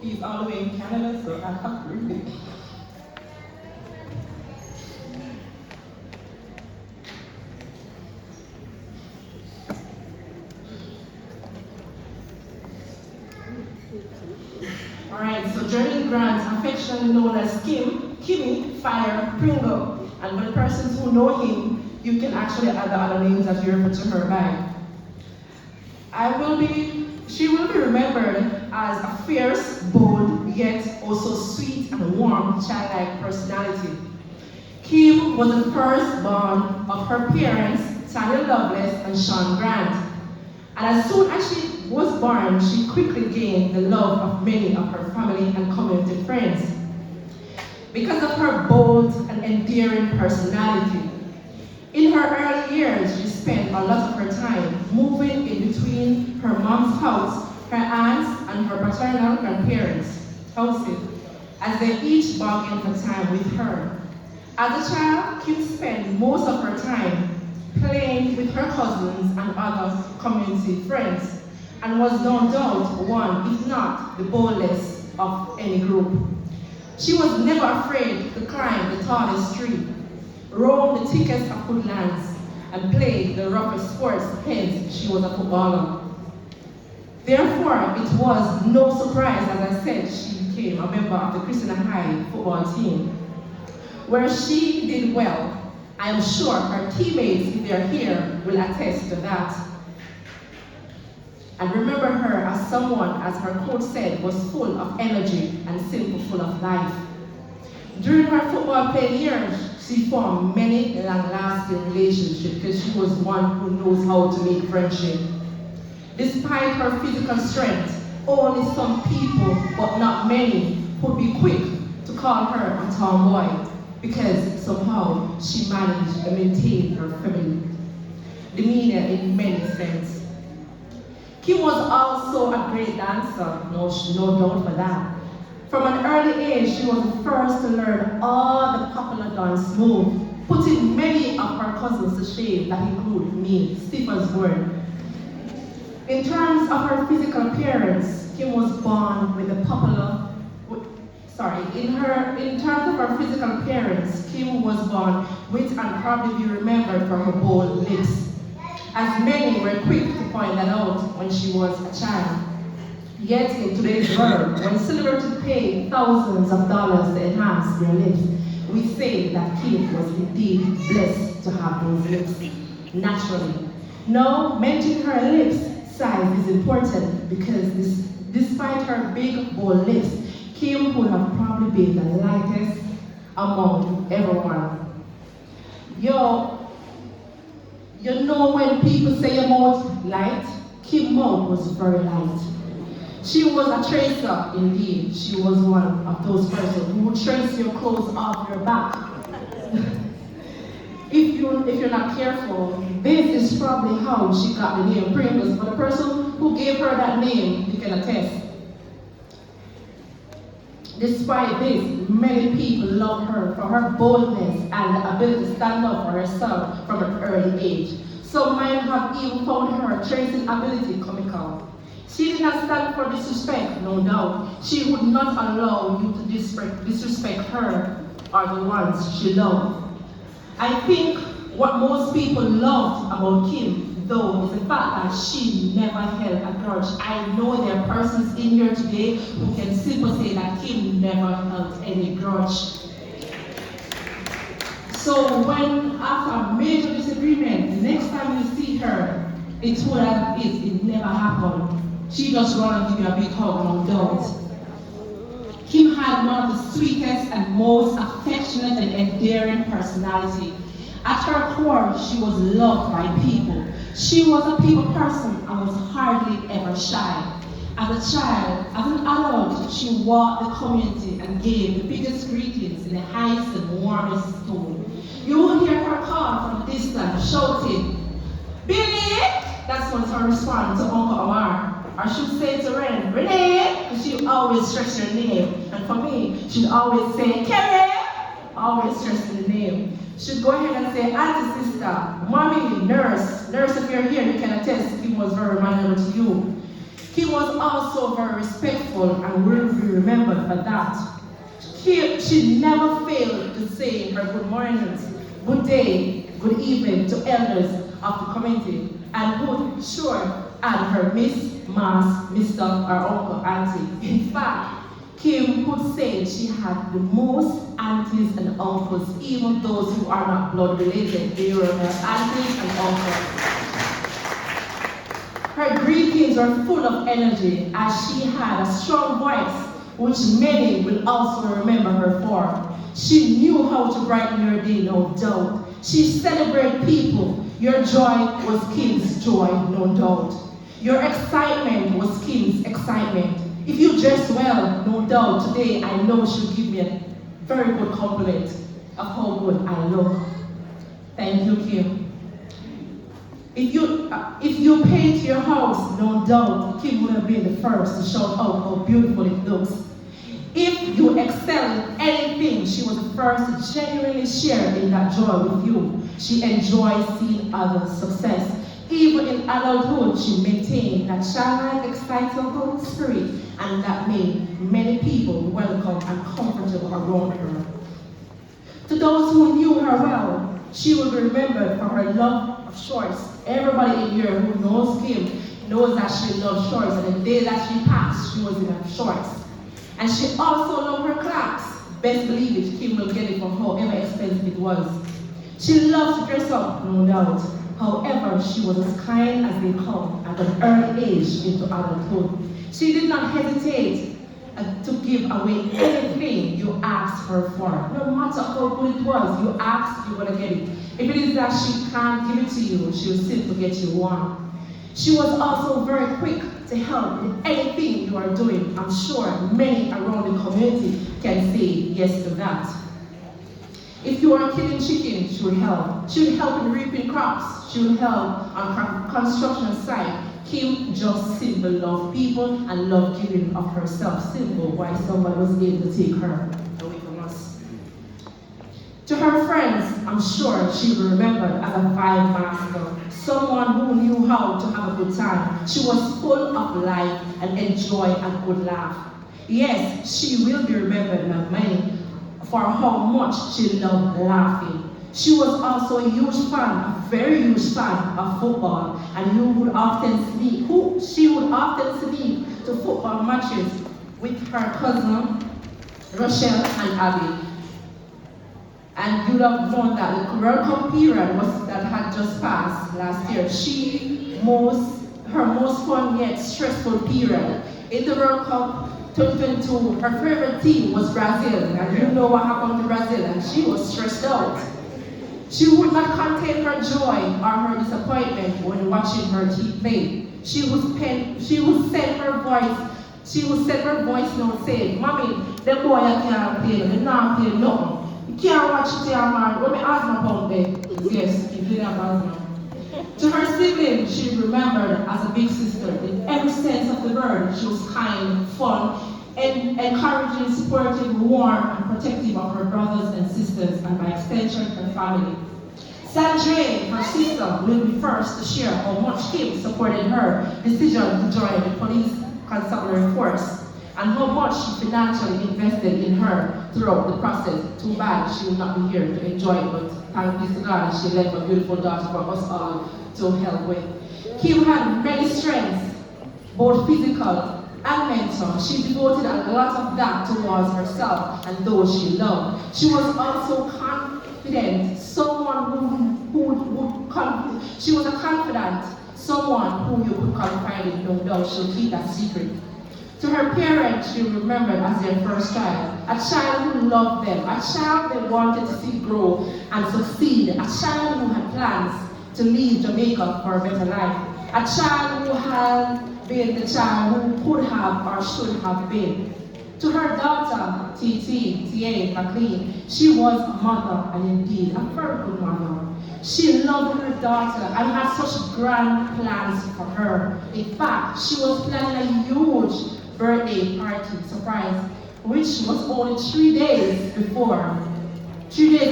He's all the way in Canada, so I have to read it. Alright, so Jerdene Grant, affectionately known as Kimmy, Fire, Pringle. And for the persons who know him, you can actually add the other names that you refer to her by. She will be remembered as a fierce, bold, yet also sweet and warm, childlike personality. Kim was the firstborn of her parents, Tanya Lovelace and Sean Grant. And as soon as she was born, she quickly gained the love of many of her family and community friends. Because of her bold and endearing personality, in her early years, she spent a lot of her time moving in between her mom's house, her aunts, and her paternal grandparents' houses, as they each bargained for time with her. As a child, Kim spent most of her time playing with her cousins and other community friends, and was no doubt one, if not the boldest of any group. She was never afraid to climb the tallest tree, roam the thickest of woodlands, and play the roughest sports, hence she was a footballer. Therefore, it was no surprise, as I said, she became a member of the Christian High football team, where she did well. I am sure her teammates, if they're here, will attest to that. And remember her as someone, as her coach said, was full of energy and simply full of life. During her football playing years, she formed many long-lasting relationships because she was one who knows how to make friendship. Despite her physical strength, only some people, but not many, would be quick to call her a tomboy because somehow she managed to maintain her feminine demeanor in many sense. Kim was also a great dancer, no doubt for that. From an early age, she was the first to learn all the popular dance moves, putting many of her cousins to shame, that include me, Stephen's word. In terms of her physical appearance, Kim was born with a popular, in terms of her physical appearance, Kim was born with and probably be remembered for her bold lips, as many were quick to point that out when she was a child. Yet in today's world, when celebrities pay thousands of dollars to enhance their lips, we say that Kim was indeed blessed to have those lips naturally. Now, mentioning her lips size is important because despite her big, bold lips, Kim would have probably been the lightest among everyone. You know when people say your mouth light, Kim's mouth was very light. She was a tracer, indeed. She was one of those persons who would trace your clothes off your back. If you're not careful, this is probably how she got the name Pringles. But the person who gave her that name, you can attest. Despite this, many people love her for her boldness and the ability to stand up for herself from an early age. Some might have even found her tracing ability comical. She did not stand for disrespect, no doubt. She would not allow you to disrespect her or the ones she loved. I think what most people loved about Kim, though, is the fact that she never held a grudge. I know there are persons in here today who can simply say that Kim never held any grudge. So when, after a major disagreement, the next time you see her, it's what that is, it never happened. She just run and give you a big hug, no doubt. Kim had one of the sweetest and most affectionate and endearing personality. At her core, she was loved by people. She was a people person and was hardly ever shy. As a child, as an adult, she walked the community and gave the biggest greetings in the highest and warmest tone. You would hear her call from a distance, shouting, "Billy!" That's when her response to Uncle Omar. Or she'd say to Ren, "Renee!" And she'd always stress her name. And for me, she'd always say, "Kerry!" Always stressing the name. She'd go ahead and say, "Auntie, sister, mommy, nurse." Nurse, if you're here, you can attest Kim was very mannerable to you. Kim was also very respectful and will remembered for that. She never failed to say her good mornings, good day, good evening to elders of the community, and would sure add her Miss, Mas, Mr. or Uncle, Auntie. In fact, Kim could say she had the most aunties and uncles, even those who are not blood related. They were her aunties and uncles. Her greetings were full of energy as she had a strong voice, which many will also remember her for. She knew how to brighten your day, no doubt. She celebrated people. Your joy was Kim's joy, no doubt. Your excitement was Kim's excitement. If you dress well, no doubt, today I know she'll give me a very good compliment of how good I look. Thank you, Kim. If you paint your house, no doubt, Kim would have been the first to shout out how beautiful it looks. If you excel in anything, she was the first to genuinely share in that joy with you. She enjoys seeing others' success. Even in adulthood, she maintained that childlike, excitable spirit, and that made many people welcome and comfortable around her. To those who knew her well, she will be remembered for her love of shorts. Everybody in here who knows Kim knows that she loves shorts, and the day that she passed, she was in her shorts. And she also loved her clocks. Best believe it, Kim will get it for however expensive it was. She loved to dress up, no doubt. However, she was as kind as they come at an early age into adulthood. She did not hesitate to give away anything you asked her for. No matter how good it was, you asked, you're gonna get it. If it is that she can't give it to you, she will simply get you one. She was also very quick to help with anything you are doing. I'm sure many around the community can say yes to that. If you are killing chicken, she would help. She would help in reaping crops. She would help on construction site. Kim just simply loved people and loved giving of herself. Simple why someone was able to take her away from us. To her friends, I'm sure she will be remembered as a vibe master. Someone who knew how to have a good time. She was full of life and enjoy a good laugh. Yes, she will be remembered by many for how much she loved laughing. She was also a huge fan, a very huge fan of football, and she would often sneak to football matches with her cousin, Rochelle and Abby. And you'd have known that the World Cup period that had just passed last year. Her most fun yet stressful period. In the World Cup 2022, her favorite team was Brazil, and you know what happened to Brazil, and she was stressed out. She would not contain her joy or her disappointment when watching her team play. She would send her voice note saying, "Mommy, the boy can't play, they not play nothing. You can't watch it here, man. When me asthma about there." Yes, you did have asthma. To her siblings, she remembered as a big sister. In every sense of the word, she was kind, fun, and encouraging, supportive, warm, and protective of her brothers and sisters, and by extension, her family. Jerdene, her sister, will be first to share how much Kim supported her decision to join the police constabulary force, and how much she financially invested in her throughout the process. Too bad she will not be here to enjoy it, but thank be to God she left a beautiful daughter for us all to help with. Kim had many strengths, both physical and mental. She devoted a lot of that towards herself and those she loved. She was also confident, she was a confidant, someone who you could confide in, no doubt she'll keep that secret. To her parents, she remembered as their first child, a child who loved them, a child they wanted to see grow and succeed, a child who had plans to leave Jamaica for a better life, a child who had been the child who could have or should have been. To her daughter, T.A. McLean, she was a mother, and indeed a very good mother. She loved her daughter and had such grand plans for her. In fact, she was planning a huge birthday party surprise, which was only 3 days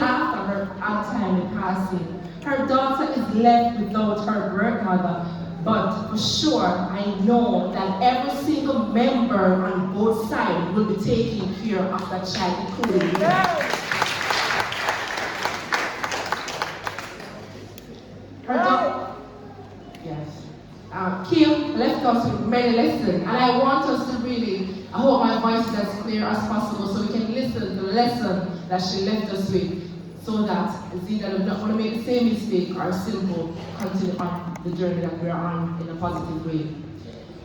after her untimely passing. Her daughter is left without her birth mother, But for sure, I know that every single member on both sides will be taking care of that child, including me. Yes. Kim left us with many lessons, and I want us to really, I hope my voice is as clear as possible so we can listen to the lesson that she left us with, so that it's either we don't want to make the same mistake or simple continue on the journey that we're on in a positive way.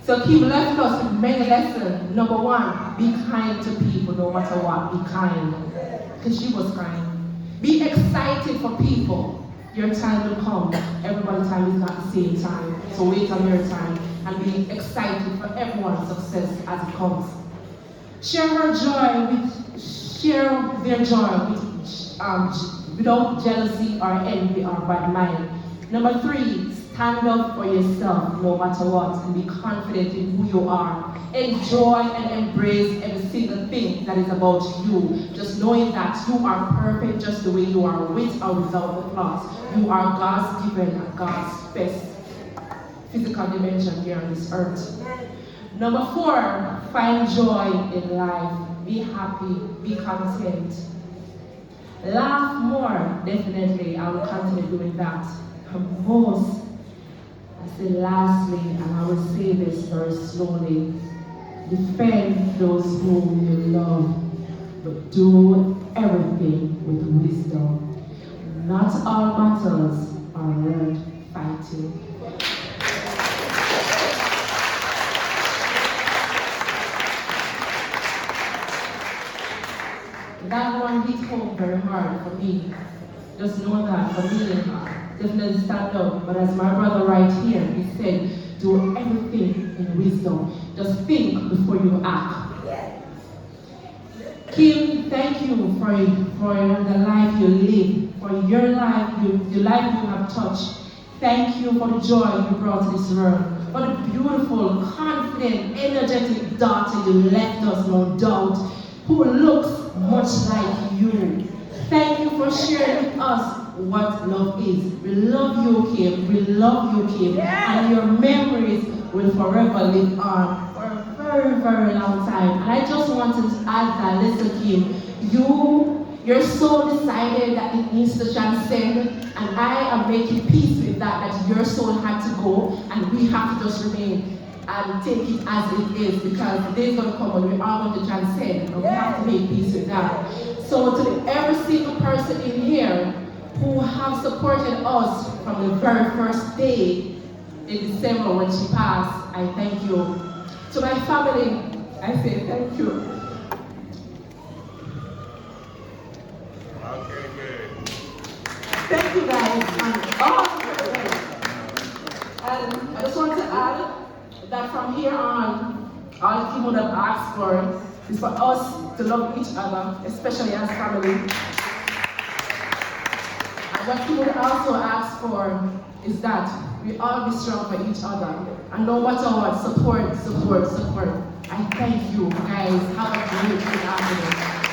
So Kim left us with many lessons. Number one, be kind to people no matter what. Be kind. Because she was kind. Be excited for people. Your time will come. Everybody's time is not the same time. So wait on your time and be excited for everyone's success as it comes. Share their joy without jealousy or envy or bad mind. Number three, stand up for yourself no matter what and be confident in who you are. Enjoy and embrace every single thing that is about you. Just knowing that you are perfect just the way you are, with or without the flaws. You are God's given and God's best physical dimension here on this earth. Number four, find joy in life. Be happy, be content. Laugh more, definitely. I will continue doing that. And most, I say lastly, and I will say this very slowly, defend those whom you love, but do everything with wisdom. Not all battles are worth fighting. That one hit home very hard for me. Just know that for me, definitely stand up. But as my brother right here, he said, do everything in wisdom. Just think before you act. Kim, thank you for the life you live, for your life, the life you have touched. Thank you for the joy you brought to this world, for the beautiful, confident, energetic daughter you left us, no doubt, who looks much like you. Thank you for sharing with us what love is. We love you, Kim. We love you, Kim. And your memories will forever live on for a very, very long time. And I just wanted to add that, listen, Kim, you're so decided that it needs to transcend, and I am making peace with that your soul had to go, and we have to just remain and take it as it is, because the day's going to come when we are going to transcend, and we have to make peace with that. So to every single person in here who have supported us from the very first day in December when she passed, I thank you. To my family, I say thank you. Okay, good. Thank you guys, and all and I just want to add that from here on, all Kim would have asked for is for us to love each other, especially as family. And what Kim would also ask for is that we all be strong for each other. And no matter what, support. I thank you guys. Have a great afternoon.